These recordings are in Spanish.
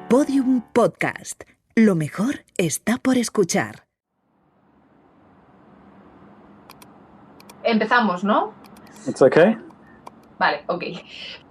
Podium Podcast. Lo mejor está por escuchar. Empezamos, ¿no? It's okay. Vale, ok.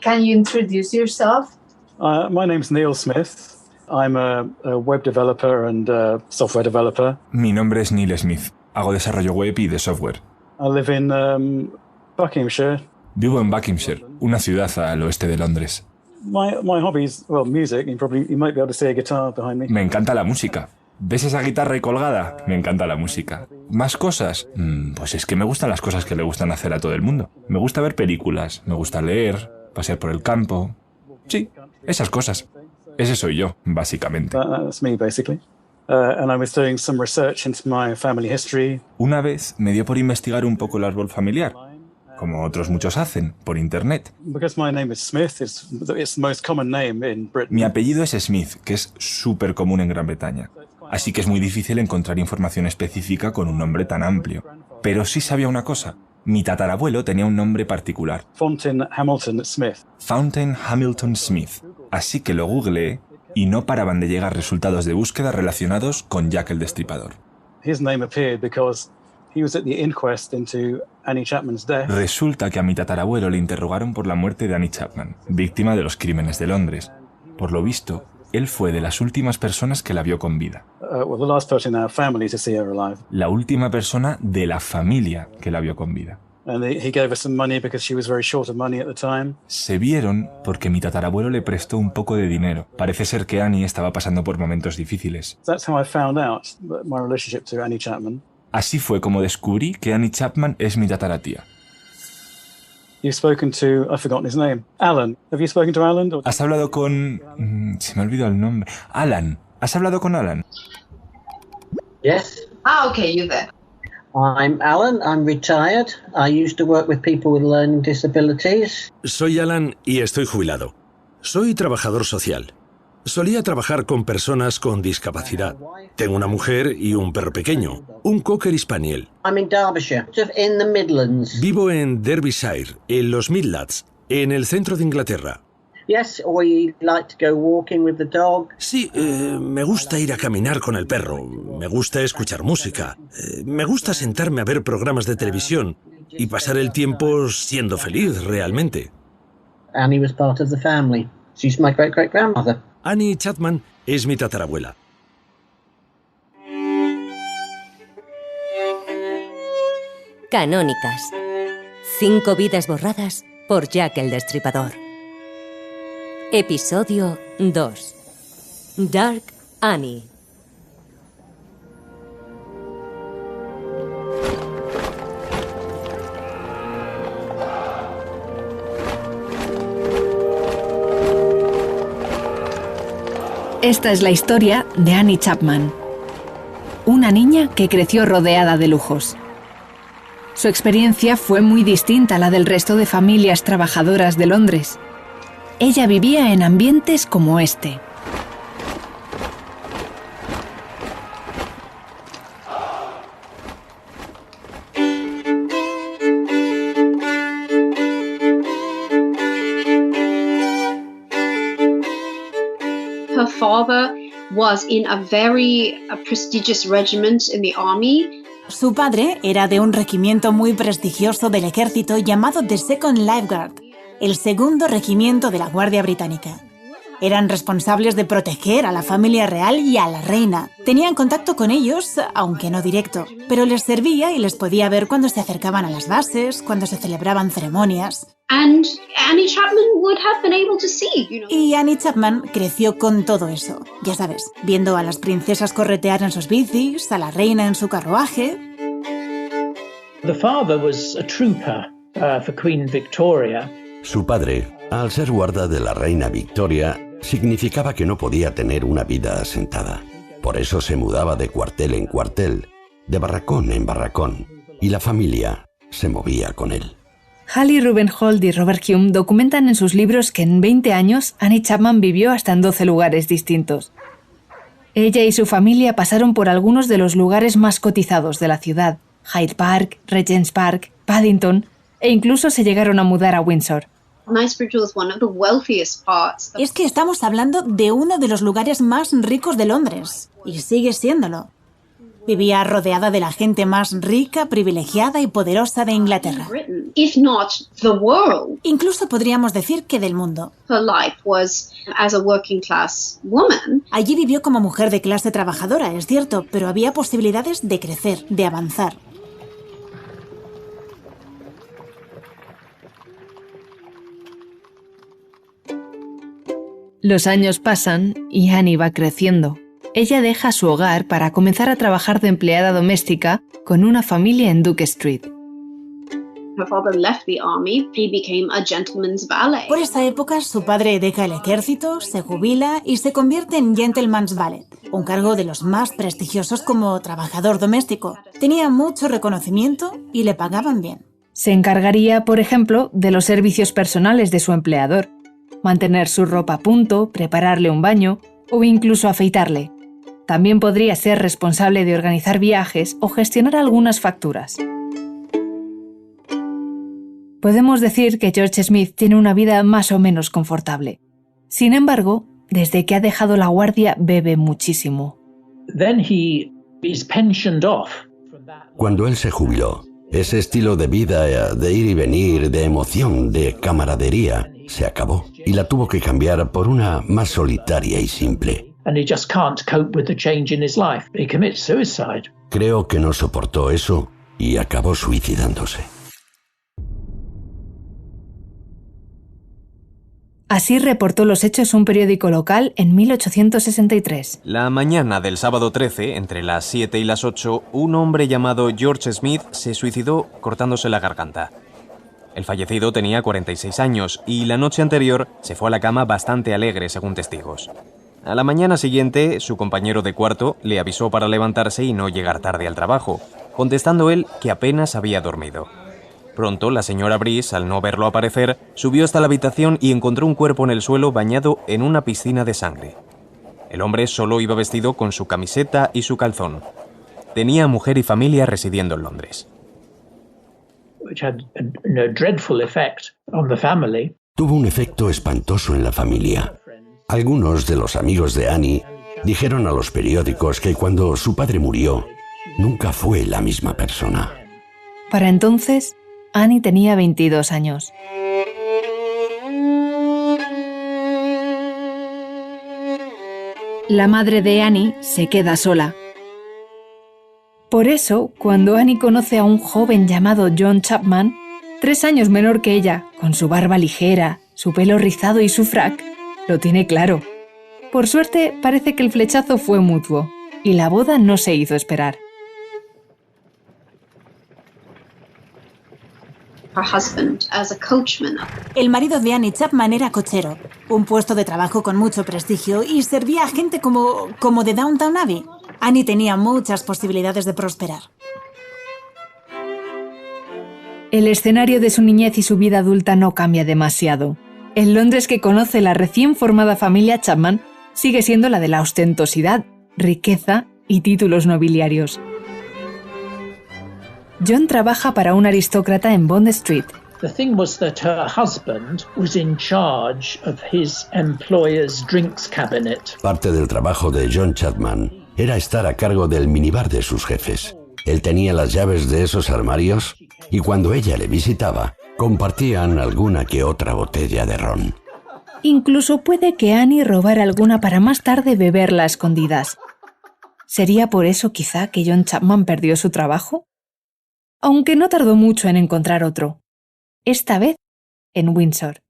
Can you introduce yourself? My name's Neil Smith. I'm a web developer and software developer. Mi nombre es Neil Smith. Hago desarrollo web y de software. I live in Buckinghamshire. Vivo en Buckinghamshire, una ciudad al oeste de Londres. My hobbies, music. You might be able to see a guitar behind me. Me encanta la música. ¿Ves esa guitarra ahí colgada? Me encanta la música. ¿Más cosas? Pues es que me gustan las cosas que le gustan hacer a todo el mundo. Me gusta ver películas, me gusta leer, pasear por el campo. Sí, esas cosas. Ese soy yo, básicamente. That's me, basically. And I was doing some research into my family history. Una vez me dio por investigar un poco el árbol familiar, como otros muchos hacen, por internet. Because my name is Smith, it's the most common name in Britain. Mi apellido es Smith, que es súper común en Gran Bretaña. Así que es muy difícil encontrar información específica con un nombre tan amplio. Pero sí sabía una cosa. Mi tatarabuelo tenía un nombre particular. Fountain Hamilton Smith. Fountain Hamilton Smith. Así que lo googleé y no paraban de llegar resultados de búsqueda relacionados con Jack el Destripador. His name appeared because he was at the inquest into Annie Chapman's death. Resulta que a mi tatarabuelo le interrogaron por la muerte de Annie Chapman, víctima de los crímenes de Londres. Por lo visto, él fue de las últimas personas que la vio con vida. The last person in our family to see her alive. La última persona de la familia que la vio con vida. And he gave her some money because she was very short of money at the time. Se vieron porque mi tatarabuelo le prestó un poco de dinero. Parece ser que Annie estaba pasando por momentos difíciles. That's how I found out my relationship to Annie Chapman. Así fue como descubrí que Annie Chapman es mi tataratía. You've spoken to, I've forgotten his name, Alan. Have you spoken to Alan? ¿Has hablado con... se me olvidó el nombre. Alan. ¿Has hablado con Alan? Yes. Okay, you there. I'm Alan, I'm retired. I used to work with people with learning disabilities. Soy Alan y estoy jubilado. Soy trabajador social. Solía trabajar con personas con discapacidad. Tengo una mujer y un perro pequeño, un Cocker Spaniel. I'm in Derbyshire, in the Midlands. Vivo en Derbyshire, en los Midlands, en el centro de Inglaterra. Yes, we like to go walking with the dog. Sí, me gusta ir a caminar con el perro. Me gusta escuchar música. Me gusta sentarme a ver programas de televisión y pasar el tiempo siendo feliz, realmente. Annie was part of the family. She's my great-great-grandmother. Annie Chapman es mi tatarabuela. Canónicas. 5 vidas borradas por Jack el Destripador. Episodio 2. Dark Annie. Esta es la historia de Annie Chapman, una niña que creció rodeada de lujos. Su experiencia fue muy distinta a la del resto de familias trabajadoras de Londres. Ella vivía en ambientes como este. Her father was in a very prestigious regiment in the army. Su padre era de un regimiento muy prestigioso del ejército llamado The Second Life Guard, el segundo regimiento de la Guardia Británica. Eran responsables de proteger a la familia real y a la reina. Tenían contacto con ellos, aunque no directo, pero les servía y les podía ver cuando se acercaban a las bases, cuando se celebraban ceremonias. And Annie Chapman would have been able to see, you know. Y Annie Chapman creció con todo eso, ya sabes, viendo a las princesas corretear en sus bicis, a la reina en su carruaje. The father was a trooper for Queen Victoria. Su padre, al ser guarda de la reina Victoria, significaba que no podía tener una vida asentada. Por eso se mudaba de cuartel en cuartel, de barracón en barracón, y la familia se movía con él. Hallie Rubenhold y Robert Hume documentan en sus libros que en 20 años Annie Chapman vivió hasta en 12 lugares distintos. Ella y su familia pasaron por algunos de los lugares más cotizados de la ciudad: Hyde Park, Regent's Park, Paddington, e incluso se llegaron a mudar a Windsor. Knightsbridge was one of the wealthiest parts. Es que estamos hablando de uno de los lugares más ricos de Londres, y sigue siéndolo. Vivía rodeada de la gente más rica, privilegiada y poderosa de Inglaterra. If not the world. Incluso podríamos decir que del mundo. Her life was as a working class woman. Allí vivió como mujer de clase trabajadora, es cierto, pero había posibilidades de crecer, de avanzar. Los años pasan y Annie va creciendo. Ella deja su hogar para comenzar a trabajar de empleada doméstica con una familia en Duke Street. Her father left the army. He became a gentleman's valet. Por esa época, su padre deja el ejército, se jubila y se convierte en gentleman's valet, un cargo de los más prestigiosos como trabajador doméstico. Tenía mucho reconocimiento y le pagaban bien. Se encargaría, por ejemplo, de los servicios personales de su empleador, mantener su ropa a punto, prepararle un baño o incluso afeitarle. También podría ser responsable de organizar viajes o gestionar algunas facturas. Podemos decir que George Smith tiene una vida más o menos confortable. Sin embargo, desde que ha dejado la guardia bebe muchísimo. Then he is pensioned off. Cuando él se jubiló, ese estilo de vida, de ir y venir, de emoción, de camaradería, se acabó y la tuvo que cambiar por una más solitaria y simple. And he just can't cope with the change in his life. He commits suicide. Creo que no soportó eso y acabó suicidándose. Así reportó los hechos un periódico local en 1863. La mañana del sábado 13, entre las 7 y las 8, un hombre llamado George Smith se suicidó cortándose la garganta. El fallecido tenía 46 años y la noche anterior se fue a la cama bastante alegre, según testigos. A la mañana siguiente, su compañero de cuarto le avisó para levantarse y no llegar tarde al trabajo, contestando él que apenas había dormido. Pronto, la señora Brice, al no verlo aparecer, subió hasta la habitación y encontró un cuerpo en el suelo bañado en una piscina de sangre. El hombre solo iba vestido con su camiseta y su calzón. Tenía mujer y familia residiendo en Londres. Tuvo un efecto espantoso en la familia. Algunos de los amigos de Annie dijeron a los periódicos que cuando su padre murió, nunca fue la misma persona. Para entonces, Annie tenía 22 años. La madre de Annie se queda sola. Por eso, cuando Annie conoce a un joven llamado John Chapman, 3 años menor que ella, con su barba ligera, su pelo rizado y su frac, lo tiene claro. Por suerte, parece que el flechazo fue mutuo, y la boda no se hizo esperar. El marido de Annie Chapman era cochero, un puesto de trabajo con mucho prestigio y servía a gente como de Downton Abbey. Annie tenía muchas posibilidades de prosperar. El escenario de su niñez y su vida adulta no cambia demasiado. El Londres que conoce la recién formada familia Chapman sigue siendo la de la ostentosidad, riqueza y títulos nobiliarios. John trabaja para un aristócrata en Bond Street. The thing was that her husband was in charge of his employer's drinks cabinet. Parte del trabajo de John Chapman era estar a cargo del minibar de sus jefes. Él tenía las llaves de esos armarios y cuando ella le visitaba, compartían alguna que otra botella de ron. Incluso puede que Annie robara alguna para más tarde beberla a escondidas. ¿Sería por eso quizá que John Chapman perdió su trabajo? Aunque no tardó mucho en encontrar otro. Esta vez en Windsor.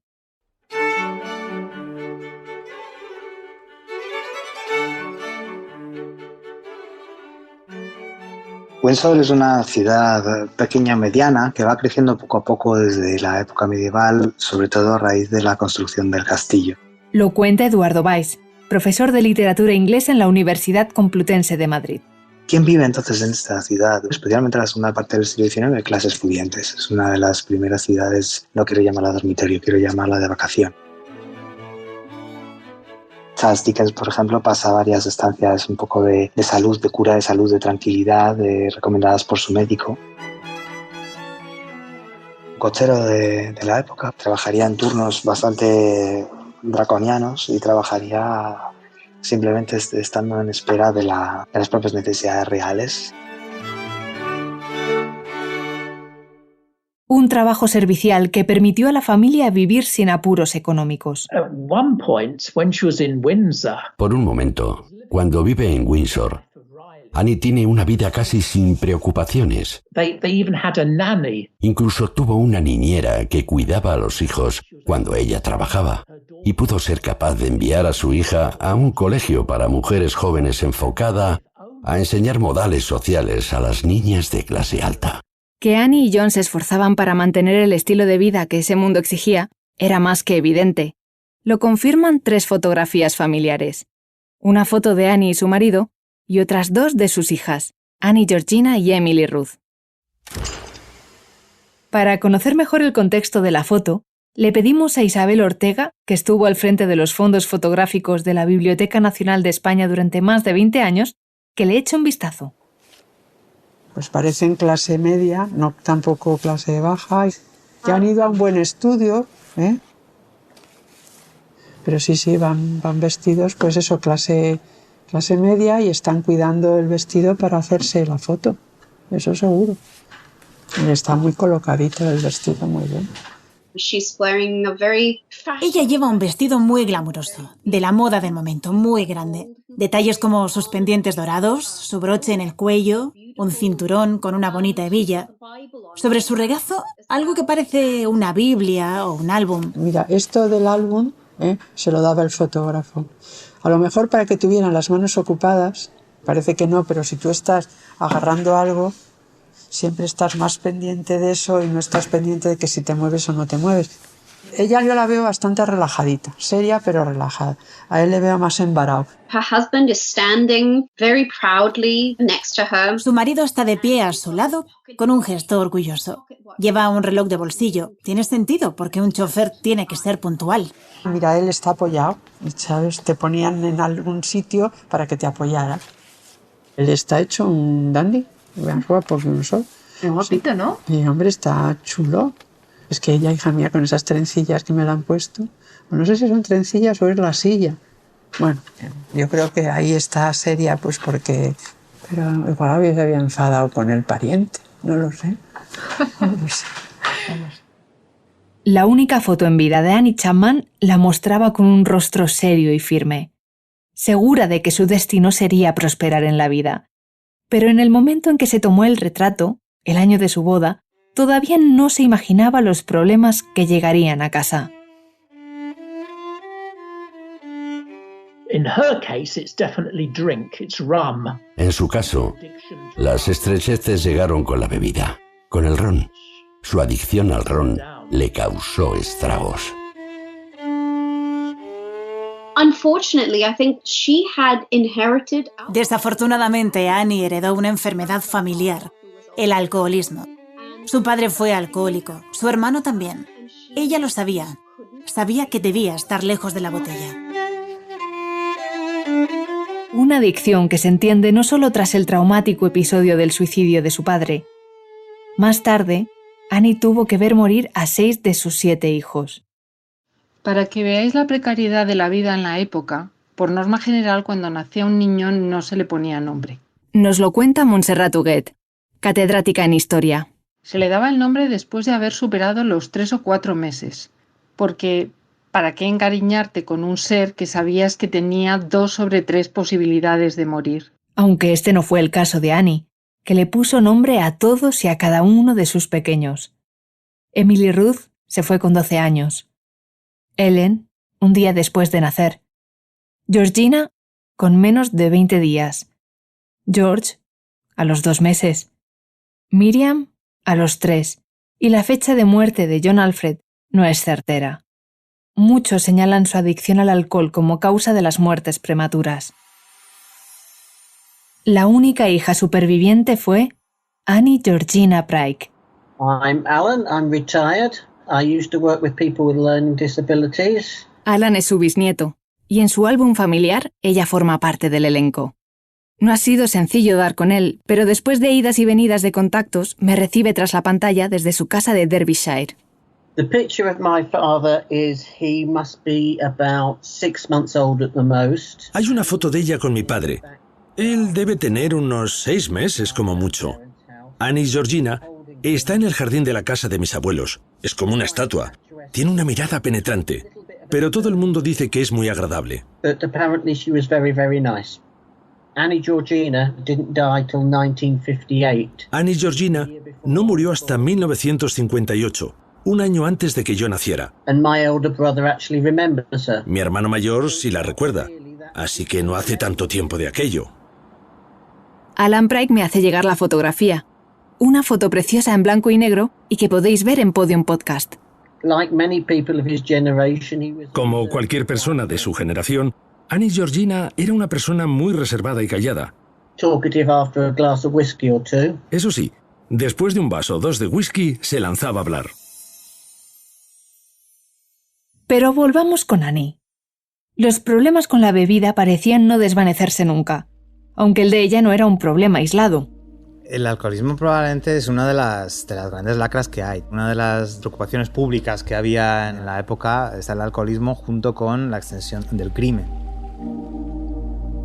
Windsor es una ciudad pequeña mediana que va creciendo poco a poco desde la época medieval, sobre todo a raíz de la construcción del castillo. Lo cuenta Eduardo Valls, profesor de literatura inglesa en la Universidad Complutense de Madrid. ¿Quién vive entonces en esta ciudad? Especialmente en la segunda parte del siglo XIX, clases pudientes. Es una de las primeras ciudades, no quiero llamarla dormitorio, quiero llamarla de vacación. Charles Dickens, por ejemplo, pasa varias estancias un poco de salud, de cura de salud, de tranquilidad, recomendadas por su médico. cochero de la época. Trabajaría en turnos bastante draconianos y trabajaría simplemente estando en espera de las propias necesidades reales. Un trabajo servicial que permitió a la familia vivir sin apuros económicos. At one point, when she was in Windsor, Por un momento, cuando vive en Windsor, Annie tiene una vida casi sin preocupaciones. they even had a nanny. Incluso tuvo una niñera que cuidaba a los hijos cuando ella trabajaba y pudo ser capaz de enviar a su hija a un colegio para mujeres jóvenes enfocada a enseñar modales sociales a las niñas de clase alta. Que Annie y John se esforzaban para mantener el estilo de vida que ese mundo exigía era más que evidente. Lo confirman 3 fotografías familiares. Una foto de Annie y su marido y otras 2 de sus hijas, Annie Georgina y Emily Ruth. Para conocer mejor el contexto de la foto, le pedimos a Isabel Ortega, que estuvo al frente de los fondos fotográficos de la Biblioteca Nacional de España durante más de 20 años, que le eche un vistazo. Pues parecen clase media, no tampoco clase baja, que han ido a un buen estudio, ¿eh? Pero sí, van vestidos, pues eso, clase media, y están cuidando el vestido para hacerse la foto, eso seguro. Y está muy colocadito el vestido, muy bien. Ella lleva un vestido muy glamuroso, de la moda del momento, muy grande. Detalles como sus pendientes dorados, su broche en el cuello, un cinturón con una bonita hebilla. Sobre su regazo, algo que parece una Biblia o un álbum. Mira, esto del álbum se lo daba el fotógrafo. A lo mejor para que tuvieran las manos ocupadas, parece que no, pero si tú estás agarrando algo, siempre estás más pendiente de eso y no estás pendiente de que si te mueves o no te mueves. Ella yo la veo bastante relajadita, seria pero relajada. A él le veo más embarado. Her husband is standing very proudly next to her. Su marido está de pie a su lado con un gesto orgulloso. Lleva un reloj de bolsillo. Tiene sentido porque un chofer tiene que ser puntual. Mira, él está apoyado, ¿sabes? Te ponían en algún sitio para que te apoyara. Él está hecho un dandy, más guapo que un sol. Qué guapito, ¿no? Y hombre, está chulo. Es que ella, hija mía, con esas trencillas que me la han puesto, no sé si son trencillas o es la silla. Bueno, yo creo que ahí está seria, pues porque... Pero igual se había enfadado con el pariente, no lo sé. No lo sé. La única foto en vida de Annie Chapman la mostraba con un rostro serio y firme, segura de que su destino sería prosperar en la vida. Pero en el momento en que se tomó el retrato, el año de su boda, todavía no se imaginaba los problemas que llegarían a casa. In her case, it's definitely drink, it's rum. En su caso, las estrecheces llegaron con la bebida, con el ron. Su adicción al ron le causó estragos. Unfortunately, I think she had inherited... Desafortunadamente, Annie heredó una enfermedad familiar, el alcoholismo. Su padre fue alcohólico, su hermano también. Ella lo sabía. Sabía que debía estar lejos de la botella. Una adicción que se entiende no solo tras el traumático episodio del suicidio de su padre. Más tarde, Annie tuvo que ver morir a 6 de sus 7 hijos. Para que veáis la precariedad de la vida en la época, por norma general, cuando nacía un niño no se le ponía nombre. Nos lo cuenta Montserrat Huguet, catedrática en Historia. Se le daba el nombre después de haber superado los 3 o 4 meses, porque ¿para qué encariñarte con un ser que sabías que tenía 2 sobre 3 posibilidades de morir? Aunque este no fue el caso de Annie, que le puso nombre a todos y a cada uno de sus pequeños. Emily Ruth se fue con 12 años. Ellen, un día después de nacer. Georgina, con menos de 20 días. George, a los 2 meses. Miriam, a los 3. Y la fecha de muerte de John Alfred no es certera. Muchos señalan su adicción al alcohol como causa de las muertes prematuras. La única hija superviviente fue Annie Georgina Pryke. I'm Alan, I'm retired. I used to work with people with learning disabilities. Alan es su bisnieto, y en su álbum familiar ella forma parte del elenco. No ha sido sencillo dar con él, pero después de idas y venidas de contactos, me recibe tras la pantalla desde su casa de Derbyshire. The picture of my father is he must be about 6 months old at the most. Hay una foto de ella con mi padre. Él debe tener unos 6 meses como mucho. Annie Georgina está en el jardín de la casa de mis abuelos. Es como una estatua. Tiene una mirada penetrante, pero todo el mundo dice que es muy agradable. But apparently she was very, very nice. Annie Georgina didn't die till 1958. Annie Georgina no murió hasta 1958, un año antes de que yo naciera. And my elder brother actually remembers her. Mi hermano mayor sí la recuerda, así que no hace tanto tiempo de aquello. Alan Pryke me hace llegar la fotografía. Una foto preciosa en blanco y negro y que podéis ver en Podium Podcast. Like many people of his generation, he was... Como cualquier persona de su generación, Annie Georgina era una persona muy reservada y callada. Talkative after a glass of whiskey or two. Eso sí, después de un vaso o 2 de whisky, se lanzaba a hablar. Pero volvamos con Annie. Los problemas con la bebida parecían no desvanecerse nunca, aunque el de ella no era un problema aislado. El alcoholismo probablemente es una de las grandes lacras que hay. Una de las preocupaciones públicas que había en la época está el alcoholismo junto con la extensión del crimen.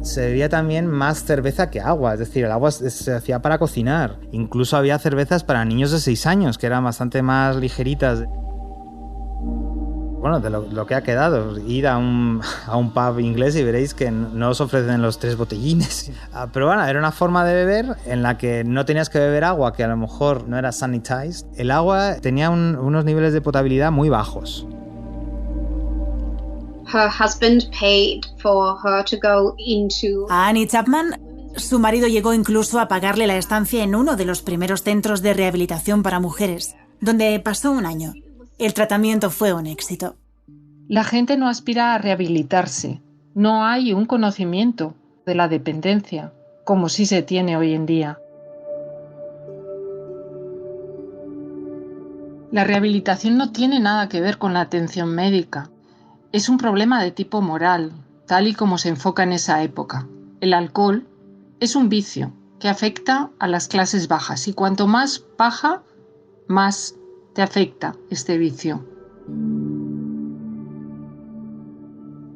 Se bebía también más cerveza que agua, es decir, el agua se hacía para cocinar. Incluso había cervezas para niños de 6 años, que eran bastante más ligeritas. Bueno, de lo que ha quedado, ir a un pub inglés y veréis que no os ofrecen los 3 botellines. Pero bueno, era una forma de beber en la que no tenías que beber agua, que a lo mejor no era sanitized. El agua tenía unos niveles de potabilidad muy bajos. Her husband paid for her to go into... A Annie Chapman, su marido llegó incluso a pagarle la estancia en uno de los primeros centros de rehabilitación para mujeres, donde pasó un año. El tratamiento fue un éxito. La gente no aspira a rehabilitarse. No hay un conocimiento de la dependencia, como sí se tiene hoy en día. La rehabilitación no tiene nada que ver con la atención médica. Es un problema de tipo moral, tal y como se enfoca en esa época. El alcohol es un vicio que afecta a las clases bajas y cuanto más baja, más te afecta este vicio.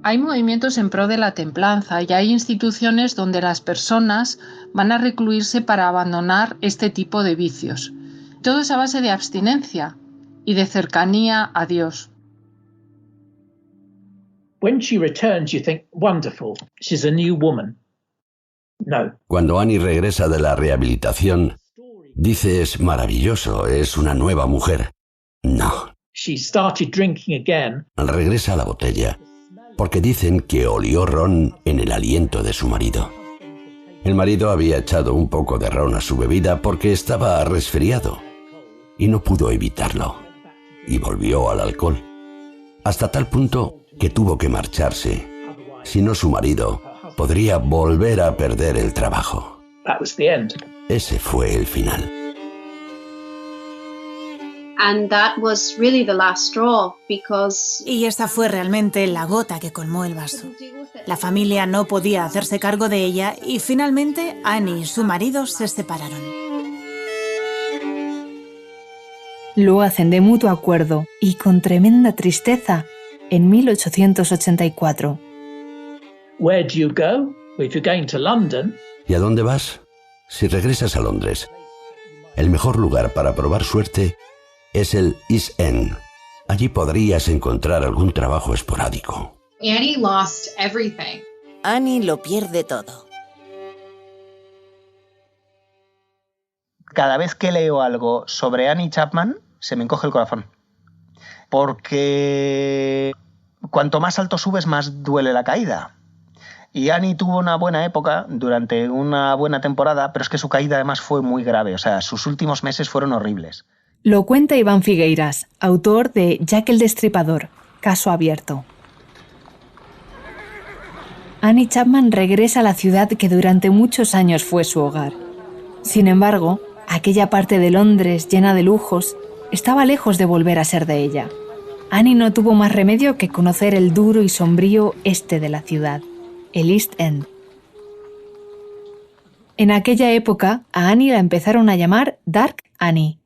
Hay movimientos en pro de la templanza y hay instituciones donde las personas van a recluirse para abandonar este tipo de vicios. Todo es a base de abstinencia y de cercanía a Dios. When she returns, you think, wonderful, she's a new woman. No. Cuando Annie regresa de la rehabilitación, dices, maravilloso, es una nueva mujer. No. She started drinking again. Regresa a la botella, porque dicen que olió ron en el aliento de su marido. El marido había echado un poco de ron a su bebida porque estaba resfriado y no pudo evitarlo, y volvió al alcohol, hasta tal punto que tuvo que marcharse. Si no, su marido podría volver a perder el trabajo. That was the end. Ese fue el final. And that was really the last straw because... Y esa fue realmente la gota que colmó el vaso. La familia no podía hacerse cargo de ella y finalmente Annie y su marido se separaron. Lo hacen de mutuo acuerdo y con tremenda tristeza en 1884. Where do you go? If you're going to London. ¿Y a dónde vas? Si regresas a Londres, el mejor lugar para probar suerte es el East End. Allí podrías encontrar algún trabajo esporádico. Annie lost everything. Annie lo pierde todo. Cada vez que leo algo sobre Annie Chapman, se me encoge el corazón. Porque cuanto más alto subes, más duele la caída. Y Annie tuvo una buena época durante una buena temporada, pero es que su caída además fue muy grave. O sea, sus últimos meses fueron horribles. Lo cuenta Iván Figueiras, autor de Jack el Destripador, caso abierto. Annie Chapman regresa a la ciudad que durante muchos años fue su hogar. Sin embargo, aquella parte de Londres llena de lujos estaba lejos de volver a ser de ella. Annie no tuvo más remedio que conocer el duro y sombrío este de la ciudad, el East End. En aquella época, a Annie la empezaron a llamar Dark Annie,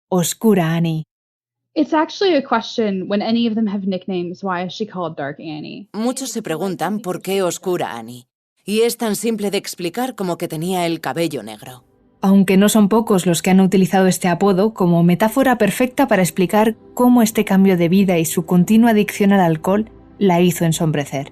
Oscura Annie. It's actually a question when any of them have nicknames, why is she called Dark Annie? Muchos se preguntan por qué Oscura Annie. Y es tan simple de explicar como que tenía el cabello negro. Aunque no son pocos los que han utilizado este apodo como metáfora perfecta para explicar cómo este cambio de vida y su continua adicción al alcohol la hizo ensombrecer.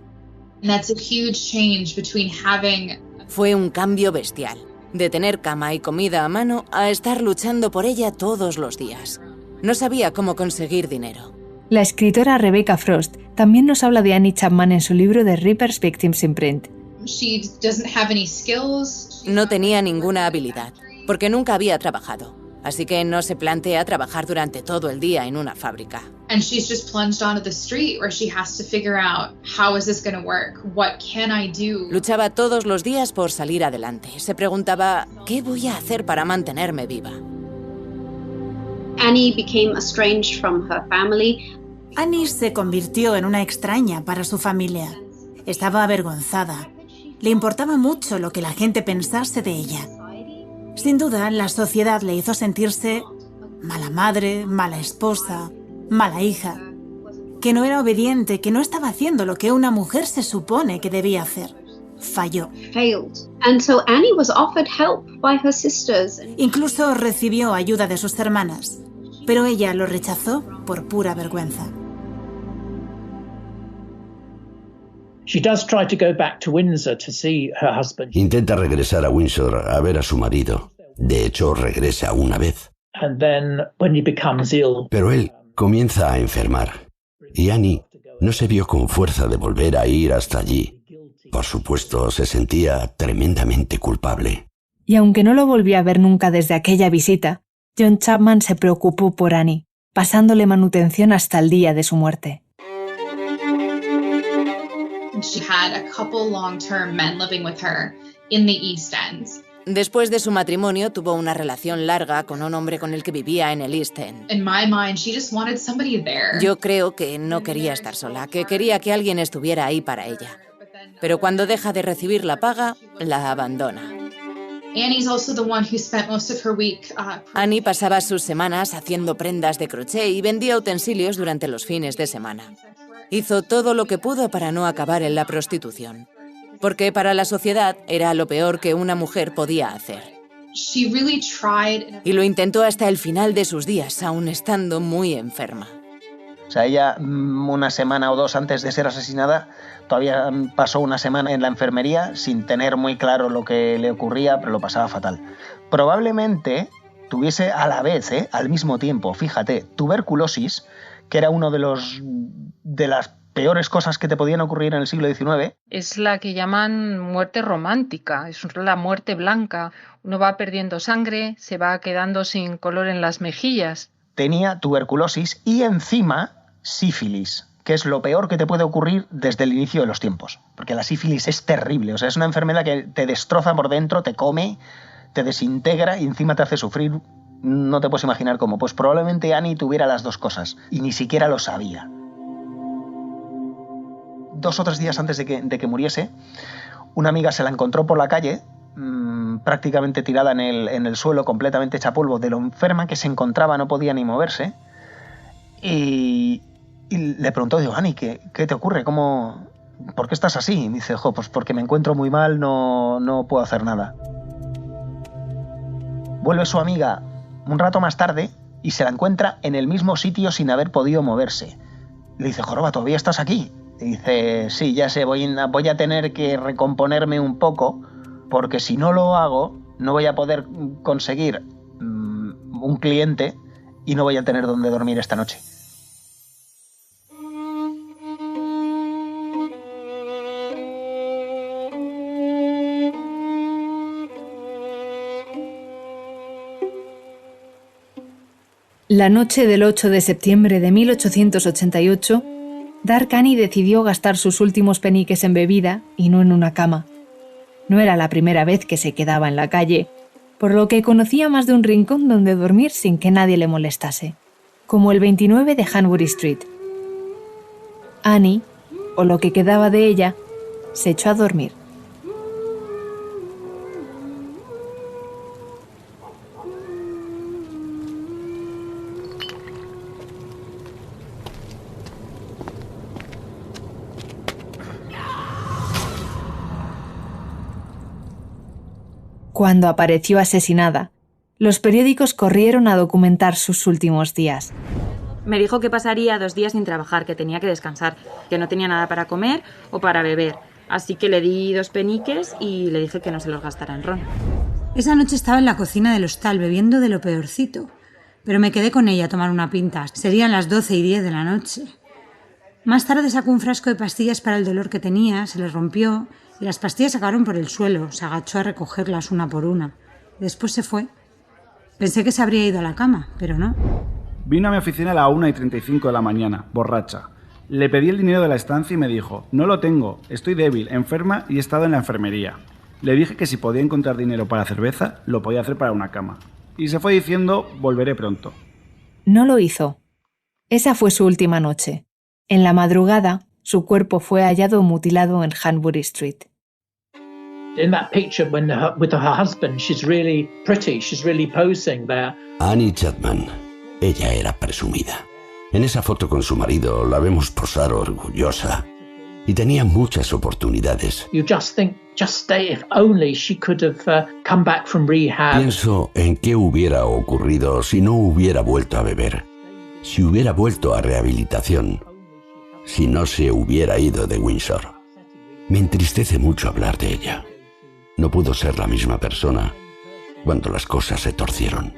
That's a huge change between having... Fue un cambio bestial, de tener cama y comida a mano a estar luchando por ella todos los días. No sabía cómo conseguir dinero. La escritora Rebecca Frost también nos habla de Annie Chapman en su libro The Reaper's Victims Imprint. She doesn't have any skills. No tenía ninguna habilidad, porque nunca había trabajado. Así que no se plantea trabajar durante todo el día en una fábrica. And she's just plunged onto the street where she has to figure out, how is this going to work? What can I do? Luchaba todos los días por salir adelante. Se preguntaba, ¿qué voy a hacer para mantenerme viva? Annie became estranged from her family. Annie se convirtió en una extraña para su familia. Estaba avergonzada. Le importaba mucho lo que la gente pensase de ella. Sin duda, la sociedad le hizo sentirse mala madre, mala esposa, mala hija, que no era obediente, que no estaba haciendo lo que una mujer se supone que debía hacer. Falló. And so Annie was offered help by her sisters. Incluso recibió ayuda de sus hermanas, pero ella lo rechazó por pura vergüenza. She does try to go back to Windsor to see her husband. Intenta regresar a Windsor a ver a su marido. De hecho, regresa una vez. And then when he becomes ill, pero él comienza a enfermar. Y Annie no se vio con fuerza de volver a ir hasta allí. Por supuesto, se sentía tremendamente culpable. Y aunque no lo volvió a ver nunca desde aquella visita, John Chapman se preocupó por Annie, pasándole manutención hasta el día de su muerte. she had a couple long-term men living with her in the East End. Después de su matrimonio, tuvo una relación larga con un hombre con el que vivía en el East End. In my mind, she just wanted somebody there. Yo creo que no quería estar sola, que quería que alguien estuviera ahí para ella. Pero cuando deja de recibir la paga, la abandona. Annie's also the one who spent most of her week, Annie pasaba sus semanas haciendo prendas de crochet y vendía utensilios durante los fines de semana. Hizo todo lo que pudo para no acabar en la prostitución, porque para la sociedad era lo peor que una mujer podía hacer. She really tried. Y lo intentó hasta el final de sus días, aún estando muy enferma. O sea, ella una semana o dos antes de ser asesinada todavía pasó una semana en la enfermería sin tener muy claro lo que le ocurría, pero lo pasaba fatal. Probablemente tuviese a la vez, al mismo tiempo, fíjate, tuberculosis, que era uno de las peores cosas que te podían ocurrir en el siglo XIX. Es la que llaman muerte romántica, es la muerte blanca. Uno va perdiendo sangre, se va quedando sin color en las mejillas. Tenía tuberculosis y encima sífilis, que es lo peor que te puede ocurrir desde el inicio de los tiempos. Porque la sífilis es terrible, o sea, es una enfermedad que te destroza por dentro, te come, te desintegra y encima te hace sufrir. No te puedes imaginar cómo. Pues probablemente Annie tuviera las dos cosas y ni siquiera lo sabía. 2 o 3 días antes de que muriese, una amiga se la encontró por la calle, prácticamente tirada en el suelo, completamente hecha polvo, de lo enferma que se encontraba, no podía ni moverse. Y le preguntó, digo, Annie, ¿qué te ocurre? ¿Por qué estás así? Y me dice, pues porque me encuentro muy mal, no puedo hacer nada. Vuelve su amiga un rato más tarde y se la encuentra en el mismo sitio sin haber podido moverse. Le dice, joroba, ¿todavía estás aquí? Y dice, sí, ya sé, voy a tener que recomponerme un poco, porque si no lo hago, no voy a poder conseguir un cliente y no voy a tener dónde dormir esta noche. La noche del 8 de septiembre de 1888, Dark Annie decidió gastar sus últimos peniques en bebida y no en una cama. No era la primera vez que se quedaba en la calle, por lo que conocía más de un rincón donde dormir sin que nadie le molestase, como el 29 de Hanbury Street. Annie, o lo que quedaba de ella, se echó a dormir. cuando apareció asesinada. Los periódicos corrieron a documentar sus últimos días. Me dijo que pasaría 2 días sin trabajar, que tenía que descansar, que no tenía nada para comer o para beber. Así que le di 2 peniques y le dije que no se los gastara en ron. Esa noche estaba en la cocina del hostal bebiendo de lo peorcito, pero me quedé con ella a tomar una pinta. Serían las 12:10 de la noche. Más tarde sacó un frasco de pastillas para el dolor que tenía, se le rompió y las pastillas acabaron por el suelo. Se agachó a recogerlas una por una. Después se fue. Pensé que se habría ido a la cama, pero no. Vino a mi oficina a las 1:35 de la mañana, borracha. Le pedí el dinero de la estancia y me dijo: no lo tengo, estoy débil, enferma y he estado en la enfermería. Le dije que si podía encontrar dinero para cerveza, lo podía hacer para una cama. Y se fue diciendo: volveré pronto. No lo hizo. Esa fue su última noche. En la madrugada, su cuerpo fue hallado mutilado en Hanbury Street. In that picture, with her husband, she's really pretty, she's really posing there. Annie Chapman, ella era presumida. En esa foto con su marido la vemos posar orgullosa y tenía muchas oportunidades. You just think, if only she could have come back from rehab. Pienso en qué hubiera ocurrido si no hubiera vuelto a beber, si hubiera vuelto a rehabilitación, si no se hubiera ido de Windsor. Me entristece mucho hablar de ella. No pudo ser la misma persona cuando las cosas se torcieron.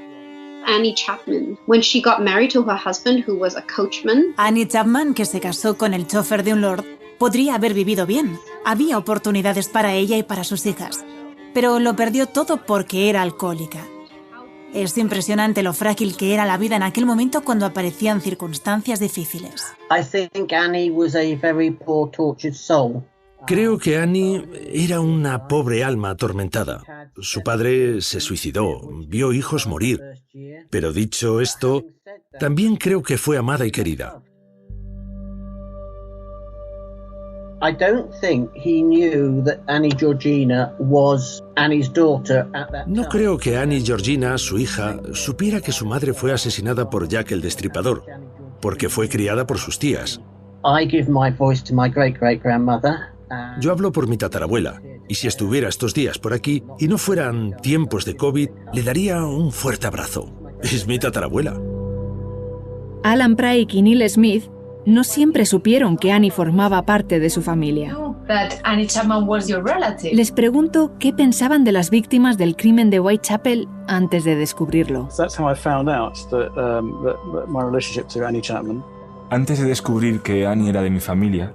Annie Chapman, when she got married to her husband, who was a coachman. Annie Chapman, que se casó con el chofer de un lord, podría haber vivido bien. Había oportunidades para ella y para sus hijas. Pero lo perdió todo porque era alcohólica. Es impresionante lo frágil que era la vida en aquel momento cuando aparecían circunstancias difíciles. I think Annie was a very poor, tortured soul. Creo que Annie era una pobre alma atormentada. Su padre se suicidó, vio hijos morir. Pero dicho esto, también creo que fue amada y querida. I don't think he knew that Annie Georgina was Annie's daughter at that time. No creo que Annie Georgina, su hija, supiera que su madre fue asesinada por Jack el Destripador, porque fue criada por sus tías. I give my voice to my great-great-grandmother. Yo hablo por mi tatarabuela, y si estuviera estos días por aquí y no fueran tiempos de COVID, le daría un fuerte abrazo. Es mi tatarabuela. Alan Pryke y Neil Smith no siempre supieron que Annie formaba parte de su familia. Les pregunto qué pensaban de las víctimas del crimen de Whitechapel antes de descubrirlo. Antes de descubrir que Annie era de mi familia,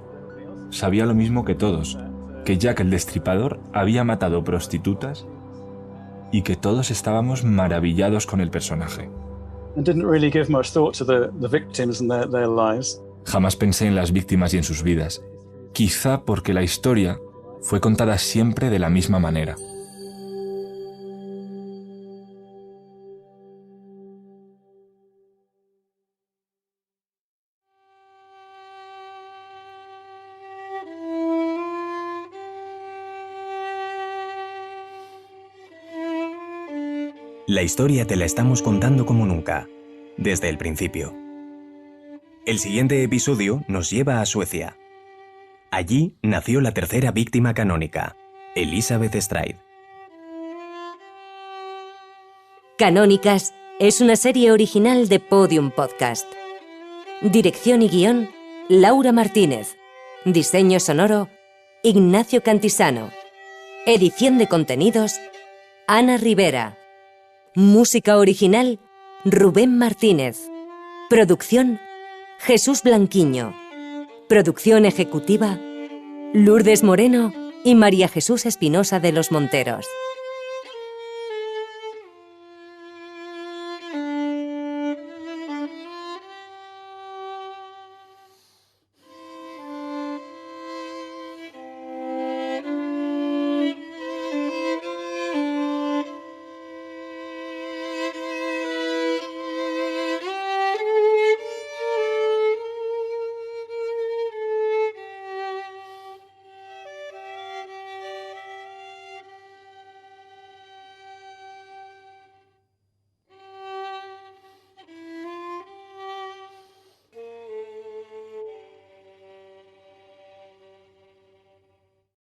sabía lo mismo que todos, que Jack el Destripador había matado prostitutas y que todos estábamos maravillados con el personaje. Jamás pensé en las víctimas y en sus vidas, quizá porque la historia fue contada siempre de la misma manera. La historia te la estamos contando como nunca, desde el principio. El siguiente episodio nos lleva a Suecia. Allí nació la tercera víctima canónica, Elizabeth Stride. Canónicas es una serie original de Podium Podcast. Dirección y guión, Laura Martínez. Diseño sonoro, Ignacio Cantisano. Edición de contenidos, Ana Rivera. Música original, Rubén Martínez. Producción, Jesús Blanquiño. Producción ejecutiva, Lourdes Moreno y María Jesús Espinosa de los Monteros.